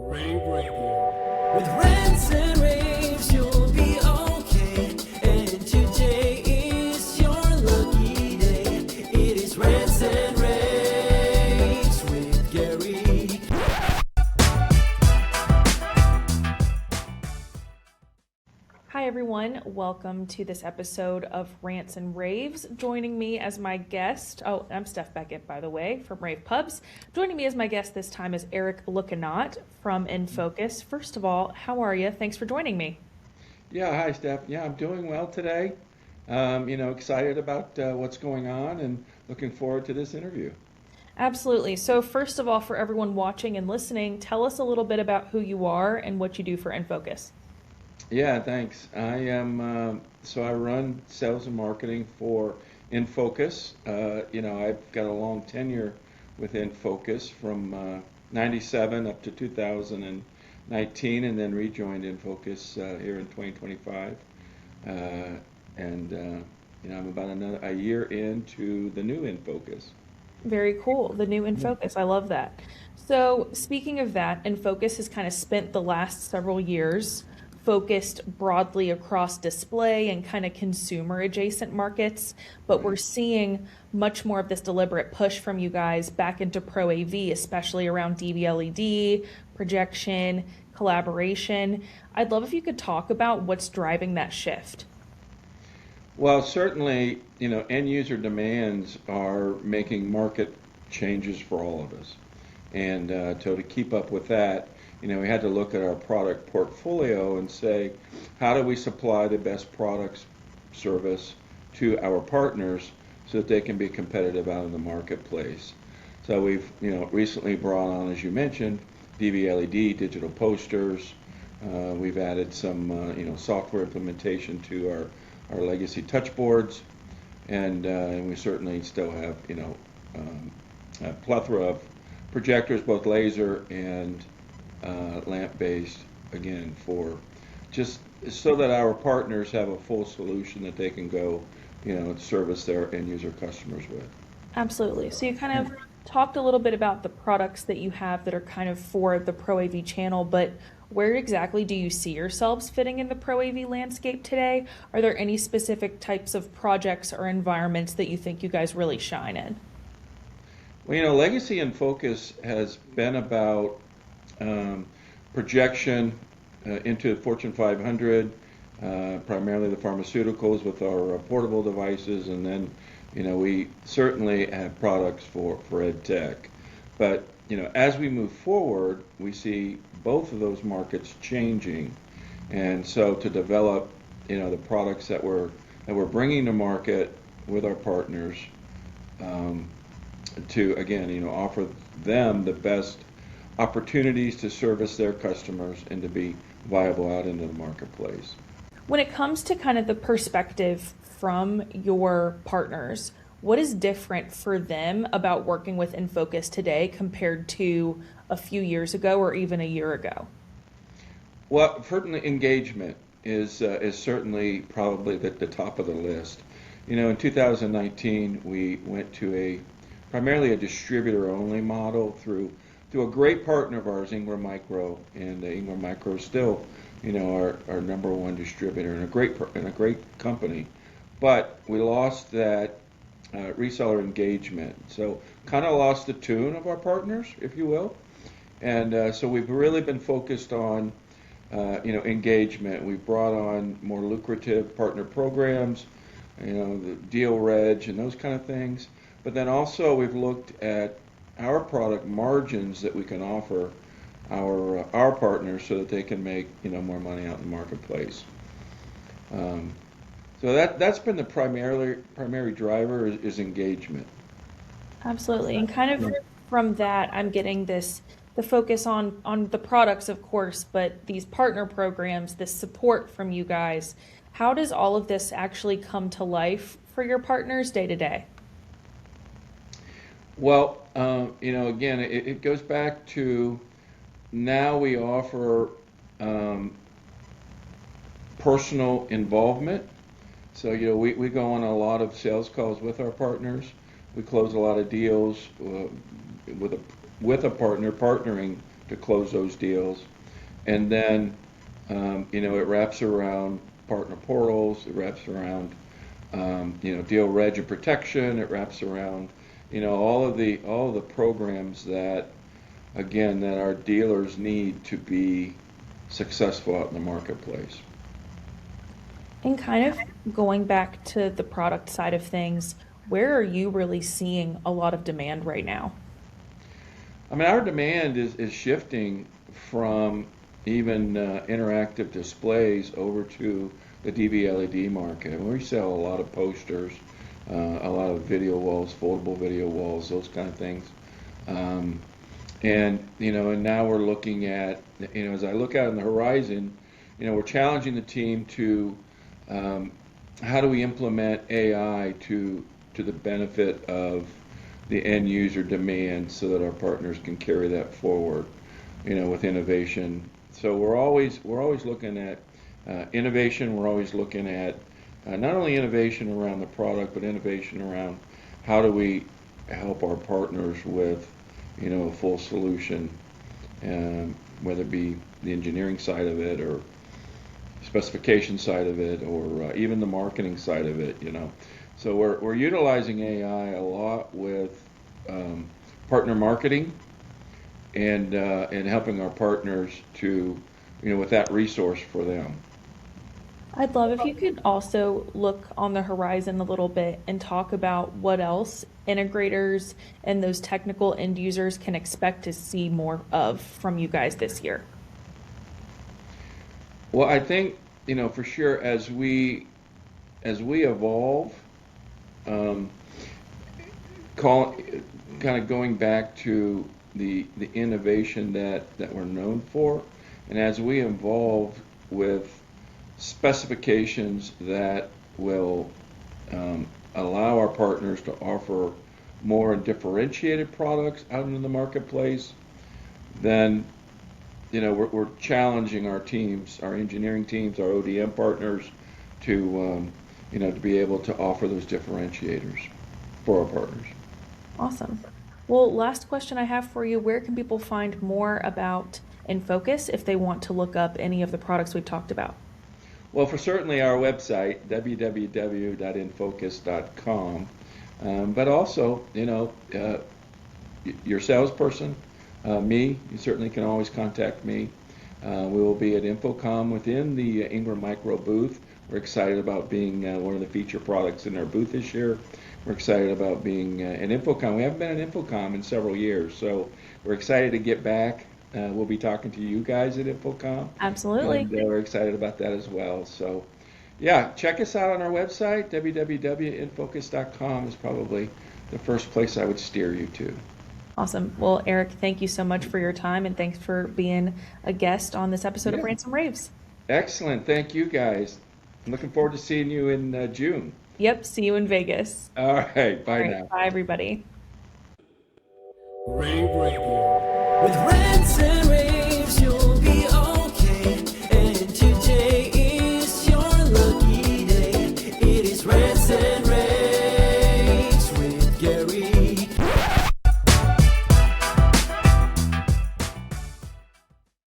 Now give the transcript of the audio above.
rAVe Radio. With rants and raves, you'll be okay. And today is your lucky day. It is rants and raves with Gary. Hi everyone, welcome to this episode of Rants and Raves. Joining me as my guest, I'm Steph Beckett, by the way, from Rave Pubs. Joining me as my guest this time is Eric Lookinot from InFocus. First of all, how are you? Thanks for joining me. Yeah, hi Steph. Yeah, I'm doing well today. Excited about what's going on and looking forward to this interview. Absolutely. So first of all, for everyone watching and listening, tell us a little bit about who you are and what you do for InFocus. Yeah, thanks. I run sales and marketing for InFocus. I've got a long tenure with InFocus from 97 up to 2019 and then rejoined InFocus here in 2025. I'm about a year into the new InFocus. Very cool. The new InFocus. I love that. So speaking of that, InFocus has kind of spent the last several years focused broadly across display and kind of consumer adjacent markets, but we're seeing much more of this deliberate push from you guys back into ProAV, especially around DV LED, projection, collaboration. I'd love if you could talk about what's driving that shift. Well, certainly, end user demands are making market changes for all of us. And so to keep up with that, we had to look at our product portfolio and say, how do we supply the best products, service to our partners so that they can be competitive out in the marketplace? So we've, recently brought on, as you mentioned, DV LED, digital posters. We've added some, software implementation to our legacy touch boards, and we certainly still have, a plethora of projectors, both laser and lamp-based, again, for just so that our partners have a full solution that they can go, service their end user customers with. Absolutely. So you kind of talked a little bit about the products that you have that are kind of for the ProAV channel, but where exactly do you see yourselves fitting in the ProAV landscape today? Are there any specific types of projects or environments that you think you guys really shine in? Well, legacy InFocus has been about projection into the Fortune 500, primarily the pharmaceuticals with our portable devices, and then, we certainly have products for ed tech. But, as we move forward, we see both of those markets changing. And so to develop, the products that we're bringing to market with our partners, to, again, offer them the best opportunities to service their customers and to be viable out into the marketplace. When it comes to kind of the perspective from your partners, what is different for them about working with InFocus today compared to a few years ago or even a year ago? Well, certainly engagement is certainly probably the top of the list. In 2019, we went to primarily a distributor-only model through a great partner of ours, Ingram Micro, and Ingram Micro is still, our number one distributor and a great company. But we lost that reseller engagement, so kind of lost the tune of our partners, if you will. And so we've really been focused on, engagement. We've brought on more lucrative partner programs, the deal reg and those kind of things. But then also we've looked at our product margins that we can offer our partners so that they can make more money out in the marketplace. So that's been the primary driver is engagement. Absolutely. And kind of from that, I'm getting the focus on the products, of course, but these partner programs, this support from you guys. How does all of this actually come to life for your partners day to day? Well, again, it goes back to now we offer personal involvement. So, we go on a lot of sales calls with our partners. We close a lot of deals with a partner partnering to close those deals. And then, it wraps around partner portals, it wraps around, deal reg and protection, it wraps around, all of the programs that, again, that our dealers need to be successful out in the marketplace. And kind of going back to the product side of things, where are you really seeing a lot of demand right now? I mean, our demand is shifting from even interactive displays over to the DV LED market. And we sell a lot of posters, a lot of video walls, foldable video walls, those kind of things. And now we're looking at, as I look out on the horizon, we're challenging the team to how do we implement AI to the benefit of the end user demand so that our partners can carry that forward, with innovation. So we're always looking at innovation. We're always looking at not only innovation around the product, but innovation around how do we help our partners with, a full solution, whether it be the engineering side of it or specification side of it or even the marketing side of it, So we're utilizing AI a lot with partner marketing and helping our partners to, with that resource for them. I'd love if you could also look on the horizon a little bit and talk about what else integrators and those technical end users can expect to see more of from you guys this year. Well, I think, for sure as we evolve, kind of going back to the innovation that we're known for, and as we evolve with specifications that will allow our partners to offer more differentiated products out into the marketplace, then we're challenging our teams, our engineering teams, our ODM partners to to be able to offer those differentiators for our partners. Awesome. Well, last question I have for you, where can people find more about InFocus if they want to look up any of the products we've talked about? Well, for certainly our website, www.infocus.com, but also, your salesperson, me, you certainly can always contact me. We will be at InfoComm within the Ingram Micro booth. We're excited about being one of the feature products in our booth this year. We're excited about being at InfoComm. We haven't been at InfoComm in several years, so we're excited to get back. We'll be talking to you guys at InfoComm. Absolutely. And we're excited about that as well. So, yeah, check us out on our website. www.infocus.com is probably the first place I would steer you to. Awesome. Well, Eric, thank you so much for your time and thanks for being a guest on this episode of Rants and Raves. Excellent. Thank you, guys. I'm looking forward to seeing you in June. Yep. See you in Vegas. All right. Bye now. Bye, everybody. rAVe Radio with Rants and Raves.